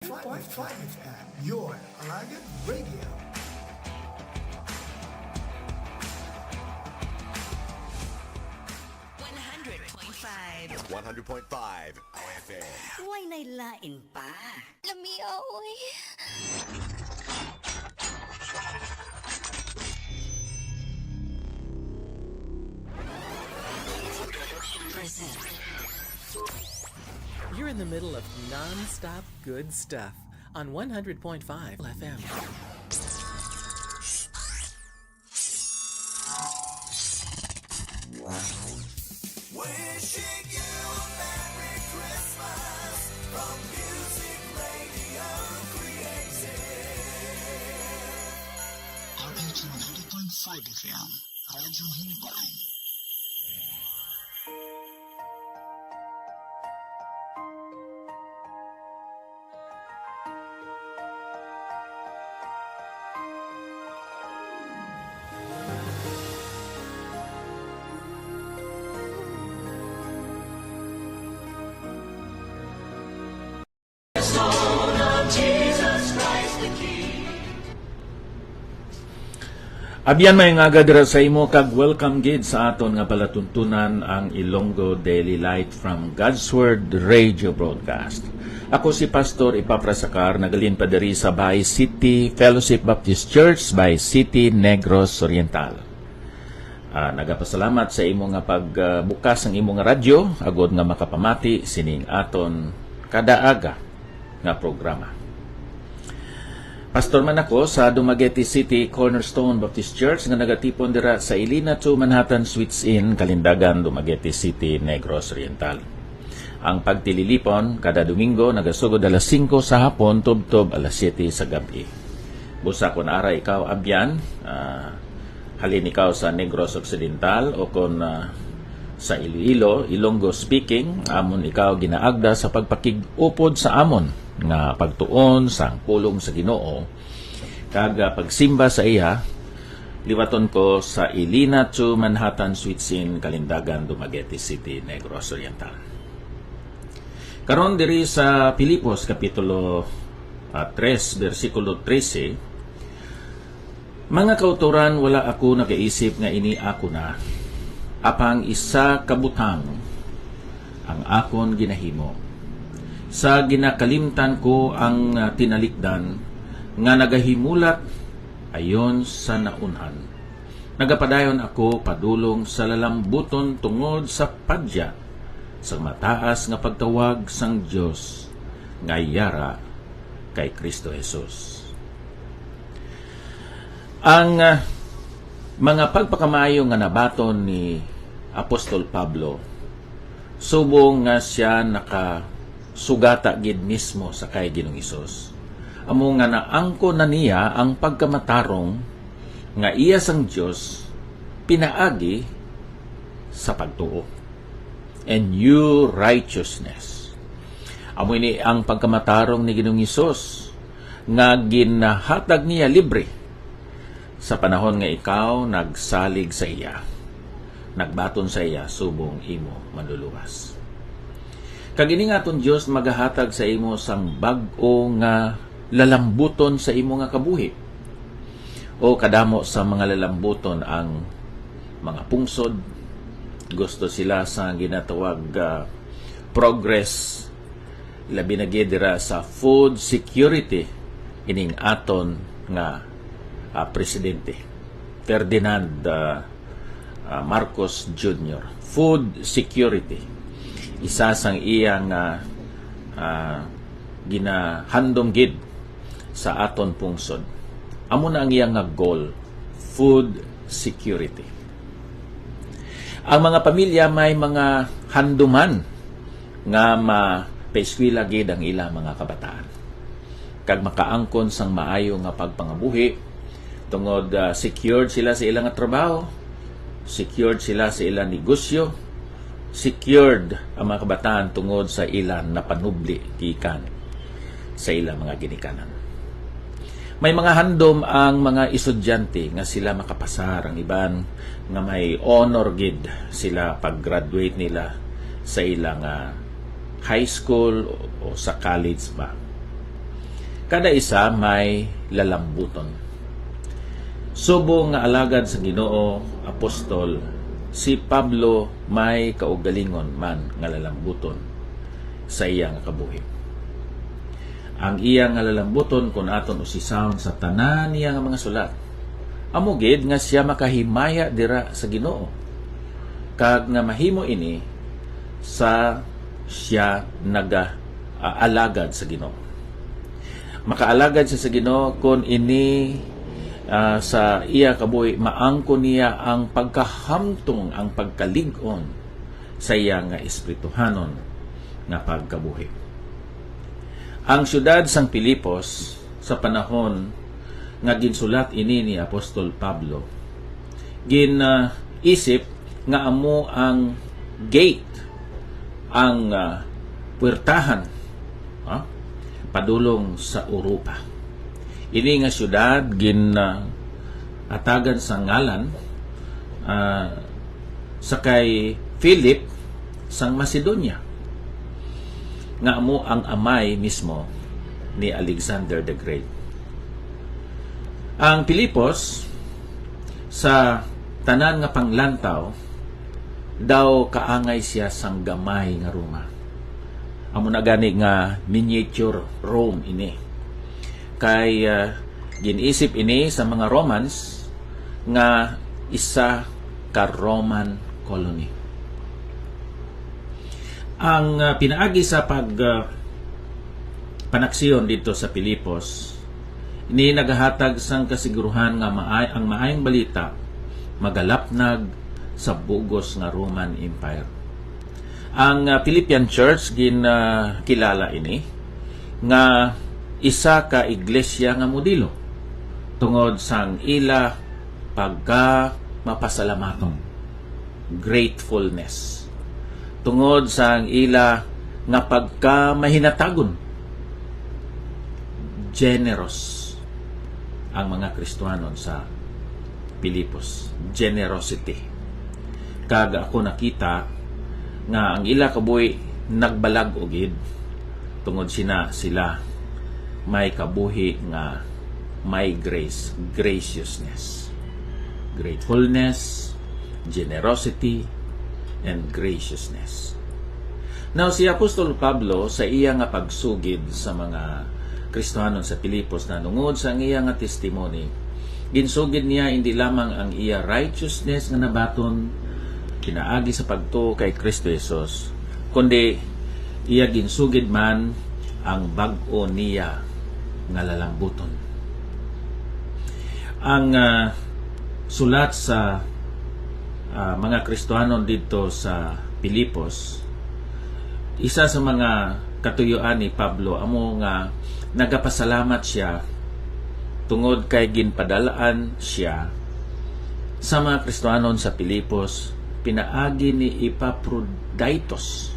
100.5 your Alagan Radio. One hundred point five FM. Huwag nailain pa. Lamiya, oy. You're in the middle of non-stop good stuff on 100.5 FM. Wishing you a Merry Christmas from Music Radio Creative. RH 100.5 FM, Radyo Himbang. Abyan may nga gadra sa imo kag welcome gid sa aton nga palatuntunan ang Ilonggo Daily Light from God's Word Radio Broadcast. Ako si Pastor Ipaprasakar, nagalin pa diri sa Bay City Fellowship Baptist Church, Bay City, Negros Oriental. Nagapasalamat sa imo nga pagbukas ang imo nga radyo agod nga makapamati sining aton kada aga nga programa. Pastor man ako sa Dumaguete City Cornerstone Baptist Church nga nagatipon dira sa Ilina 2 Manhattan Suites Inn, Kalindagan, Dumaguete City, Negros Oriental. Ang pagtililipon kada Domingo nagasugod alas 5 sa hapon tubtob alas 7 sa gabi. Busa kun ara ikaw abyan, halin ikaw sa Negros Occidental o kun sa Iloilo, Ilonggo speaking, amon ikaw ginaagda sa pagpakig-upod sa amon nga pagtuon sa pulong sa Ginoo kag pagsimba sa iya, liwaton ko sa Ilina 2 Manhattan Suites Inn, Kalindagan, Dumaguete City, Negros Oriental. Karon diri sa Pilipos kapitulo 3 bersikulo 13, mga kauturan wala ako nakaisip nga ini ako na apang isa kabutang ang akon ginahimo. Sa ginakalimtan ko ang tinalikdan nga nagahimulat ayon sa naunhan. Nagapadayon ako padulong sa lalambuton tungod sa padya sa mataas nga pagtawag sang Dios nga yara kay Kristo Jesus. Ang mga pagpakamayo nga nabaton ni Apostol Pablo subong nga siya sugata gid mismo sa kay Ginoong Hesus. Amo nga naangko na niya ang pagkamatarong nga iya sang Dios pinaagi sa pagtuo and new righteousness. Amo ini ang pagkamatarong ni Ginoong Hesus nga ginahatag niya libre sa panahon nga ikaw nagsalig sa iya, nagbaton sa iya subong imo manluluwas. Kag ini nga aton Dios magahatag sa imo sang bag-o nga lalambuton sa imo nga kabuhi. O kadamo sa mga lalambuton ang mga pungsod, gusto sila sa ginatawag progress, labi na dira sa food security ining aton nga presidente Ferdinand Marcos Jr. Food security, isa sang iyang ginahandom gid sa aton pungsod. Amo na ang iyang goal, food security. Ang mga pamilya may mga handuman nga mapaeskwela gid ang ilang mga kabataan kag makaangkon sang maayo nga pagpangabuhi tungod secured sila sa ilang trabaho, secured sila sa ilang negosyo, secured ang mga kabataan tungod sa ilang napanubli gikan sa ilang mga ginikanan. May mga handom ang mga estudyante nga sila makapasar, ang iban nga may honor gid sila pag-graduate nila sa ilang high school o sa college ba. kada isa may lalambuton. Subong nga alagad sa Ginoo, apostol, si Pablo may kaugalingon man nga lalambuton sa iya nga kabuhi. Ang iya nga lalambuton kung aton usisahon sa tanan niya nga mga sulat, amugid nga siya makahimaya dira sa Ginoo, kag nga mahimo ini sa siya alagad sa Ginoo. Makaalagad siya sa Ginoo kung ini sa iya kabuhi maangko niya ang pagkahamtong, ang pagkalig-on sa iya nga espirituhanon nga pagkabuhi. Ang syudad sang Pilipos sa panahon nga ginsulat ini ni Apostol Pablo, isip nga amo ang gate, ang puwertahan padulong sa Europa. Ini nga syudad atagan sa ngalan sa kay Philip sang Macedonia, nga amo ang amay mismo ni Alexander the Great. Ang Pilipos sa tanan nga panglantaw daw kaangay siya sang gamay nga Roma. Amo na gani nga miniature Rome ini. Kay ginisip ini sa mga Romans nga isa ka Roman colony. Ang pinaagi sa panaksyon dito sa Pilipos, ini nagahatag sang kasiguruhan nga ang maayong balita magalapnag sa bugos nga Roman Empire. Ang Philippian Church kilala ini nga isa ka iglesia nga modelo tungod sang ila pagka mapasalamaton, gratefulness, tungod sang ila nga pagka mahinatagon, generous ang mga Kristiyanon sa Pilipos, generosity. Kag ako nakita nga ang ila kabuhi nagbalag ogid tungod sila may kabuhi nga may grace, graciousness, gratefulness, generosity, and graciousness. Now, si Apostol Pablo sa iya nga pagsugid sa mga Kristiyanon sa Pilipos na nungod sa iya nga testimony, ginsugid niya hindi lamang ang iya righteousness nga nabaton pinaagi sa pagtuo kay Kristo Jesus, kundi iya ginsugid man ang bag-o niya nga lalambuton. Ang sulat sa mga Kristiyanon dito sa Pilipos, isa sa mga katuyuan ni Pablo amo nga nagapasalamat siya tungod kay ginpadalaan siya sa mga Kristiyanon sa Pilipos pinaagi ni Epaphroditus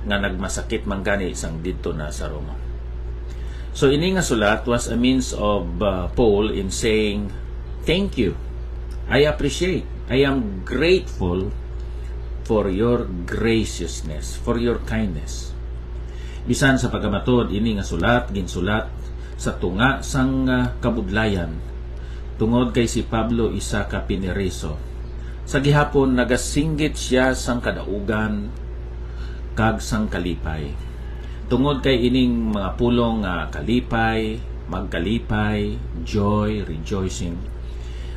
nga nagmasakit man gani isang dito na sa Roma. So ini nga sulat was a means of Paul in saying, thank you, I appreciate, I am grateful for your graciousness, for your kindness. Bisan sa pagkamatod, ini nga sulat, ginsulat sa tunga sang kabudlayan, tungod kay si Pablo isa ka piniriso. Sa gihapon, nagasinggit siya sang kadaugan, kag sang kalipay. Tungod kay ining mga pulong kalipay, magkalipay, joy, rejoicing.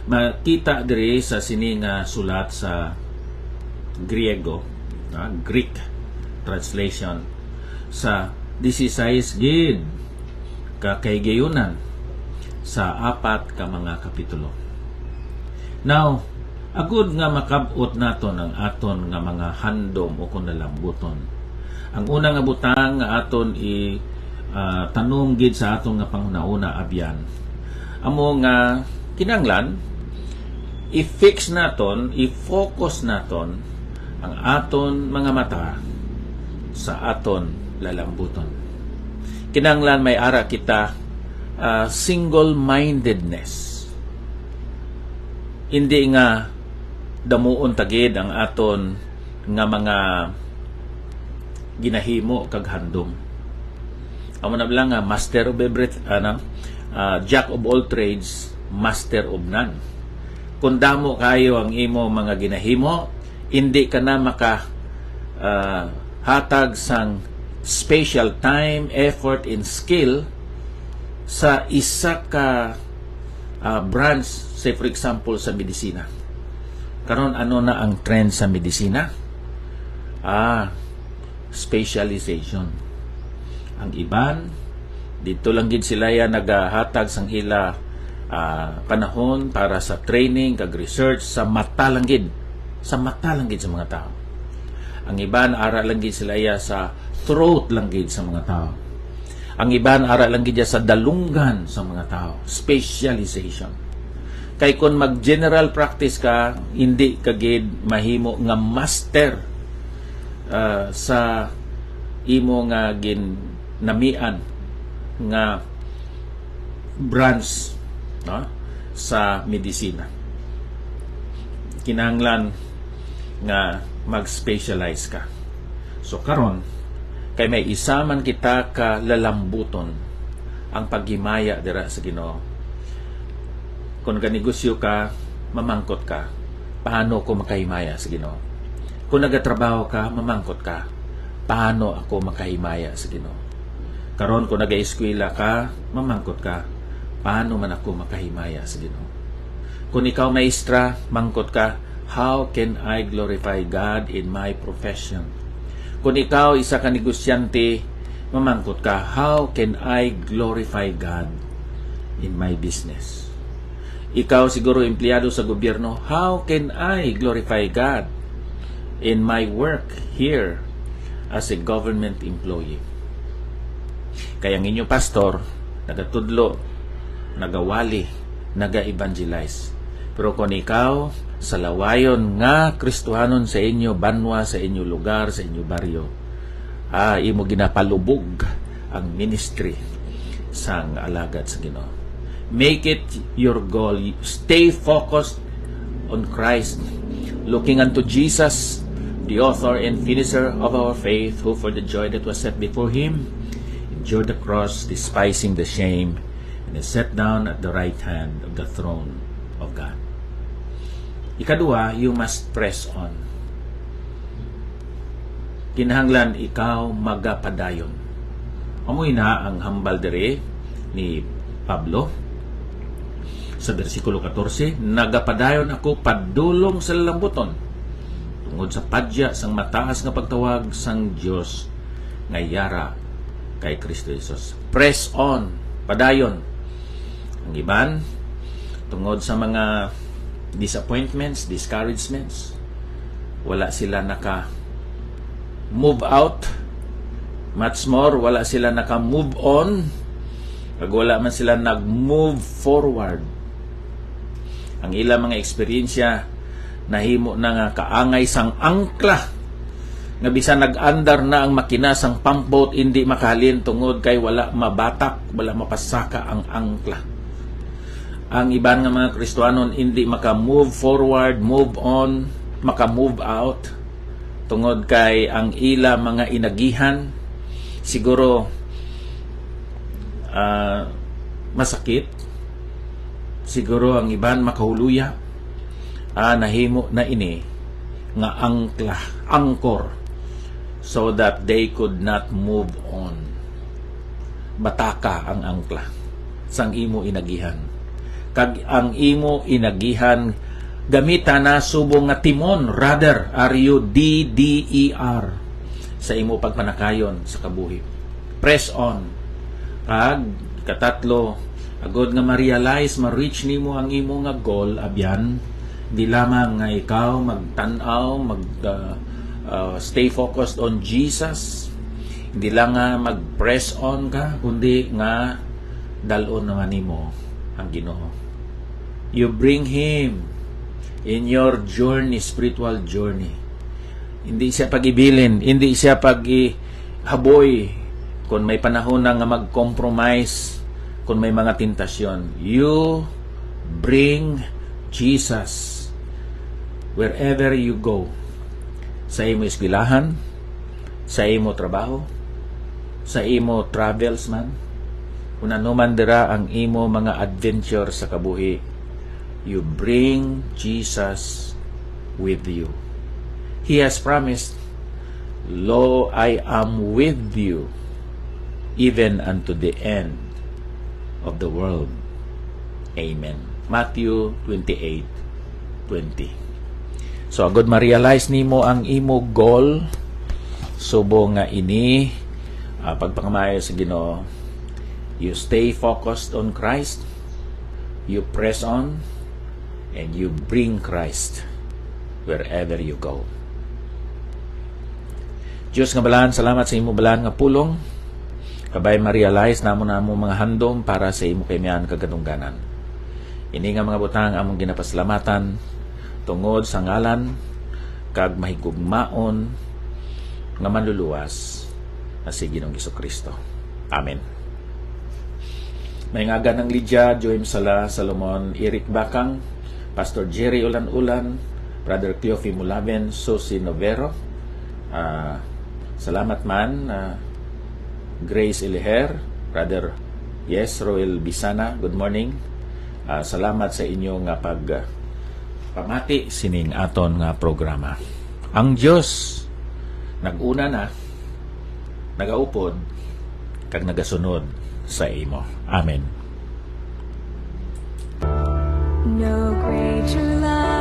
Makita diri sa sini nga sulat sa Griego, Greek translation, sa 16 gid kakaygayunan sa 4 ka mga kapitulo. Now, agud nga makabot naton ang aton nga mga handom o kung nalambuton. Ang unang nga butang nga aton tanong gid sa aton nga panghuna-una abyan, amo nga kinanglan i-fix naton, i-focus naton ang aton mga mata sa aton lalambuton. Kinanglan may ara kita single-mindedness. Hindi nga damuon tagid ang aton nga mga ginahimo kag handom. Amo na lang nga master of jack of all trades, master of none. Kung damo kayo ang imo mga ginahimo, hindi ka na hatag sang special time, effort, and skill sa isa ka branch, say for example sa medisina. Karon ano na ang trend sa medisina? Specialization. Ang iban dito lang gid sila ya nagahatag sang ila panahon para sa training kag research sa mata lang gid sa mga tao. Ang iban ara lang gid sila ya sa throat lang gid sa mga tao. Ang iban ara lang gid sa dalunggan sa mga tao. Specialization. Kay kun mag general practice ka, hindi ka gid mahimo nga master sa imo nga ginamian nga branch, no, sa medisina. Kinahanglan nga mag-specialize ka. So karon kay may isa man kita ka lalambuton ang paghimaya dira sa Ginoo. Kung ganegosyo ka, mamangkot ka, paano ko makahimaya sa Ginoo? Kung nagatrabaho ka, mamangkot ka, paano ako makahimaya sa Ginoo? Karon kung naga-eskwela ka, mamangkot ka, paano man ako makahimaya sa Ginoo? Kung ikaw maestra, mangkot ka, how can I glorify God in my profession? Kung ikaw isa ka negosyante, mamangkot ka, how can I glorify God in my business? Ikaw siguro empleyado sa gobyerno, how can I glorify God in my work here as a government employee? Kaya ang inyong pastor, nagatudlo, nagawali, naga-evangelize. Pero kung ikaw, sa lawayon nga Kristohanon sa inyo banwa, sa inyo lugar, sa inyo baryo, imo ginapalubog ang ministry sang alagad sa Ginoo. Make it your goal. Stay focused on Christ, looking unto Jesus, the author and finisher of our faith, who for the joy that was set before him endured the cross, despising the shame, and is set down at the right hand of the throne of God. Ikadua, you must press on. Kinahanglan ikaw magapadayon. Amoy na ang hambal dere ni Pablo sa versikulo 14, nagapadayon ako padulong sa lambuton tungod sa padya sang mataas nga pagtawag sang Dios nga yara kay Kristo Jesus. Press on, padayon. Ang iban tungod sa mga disappointments, discouragements, wala sila naka move out, much more wala sila naka move on, pag wala man sila nag move forward. Ang ilang mga eksperyensya nahimo na nga kaangay sang angkla nga bisan nag-andar na ang makina sang pump boat, hindi makahalin tungod kay wala mabatak, wala mapasaka ang angkla. Ang iban nga mga Kristohanon hindi maka-move forward, move on, maka-move out tungod kay ang ila mga inagihan siguro masakit. Siguro ang iban makahuluya. Nahimo na ini nga angkla, angkor, so that they could not move on. Bataka ang angkla sang imo inagihan. Kag ang imo inagihan gamita na subong nga timon, rather RUDDER sa imo pagpanakayon sa kabuhi. Press on. Kag katatlo, agod nga ma-realize, ma-reach nimo ang imo nga goal, abyan, di lamang nga ikaw magtanaw, stay focused on Jesus, hindi lang nga mag-press on ka, kundi nga dalon naman nimo ang Ginoo. You bring Him in your journey, spiritual journey. Hindi siya pag-ibilin, hindi siya pag-haboy kung may panahon na nga mag-compromise, kung may mga tentasyon. You bring Jesus wherever you go. Sa imo eskwelahan, sa imo trabaho, sa imo travels man, kung ano man dira ang imo mga adventure sa kabuhi, you bring Jesus with you. He has promised, "Lo, I am with you, even unto the end of the world." Amen. Matthew 28:20. So, agad ma-realize nimo ang imo goal, subo nga ini, pagpangamayo sa Ginoo, you stay focused on Christ, you press on, and you bring Christ wherever you go. Diyos nga balaan, salamat sa imo balaan nga pulong, kabay ma-realize namo mga handom para sa imo kaymian kagadungganan. Ini nga mga butang among ginapasalamatan tungod sa ngalan kag mahigugmaon nga manluluwas na si Ginoong Jesucristo. Amen. May ngaga ng Lydia, Joem Sala, Salomon, Eric Bakang, Pastor Jerry Ulan-Ulan, Brother Cleofi Mulaven, Susie Novero, salamat man, Grace Iliher, Brother Roel Bisana, good morning. Salamat sa inyo nga pamati sining aton nga programa. Ang Diyos naguna na, nagaupod, kag nagasunod sa imo. Amen. No greater love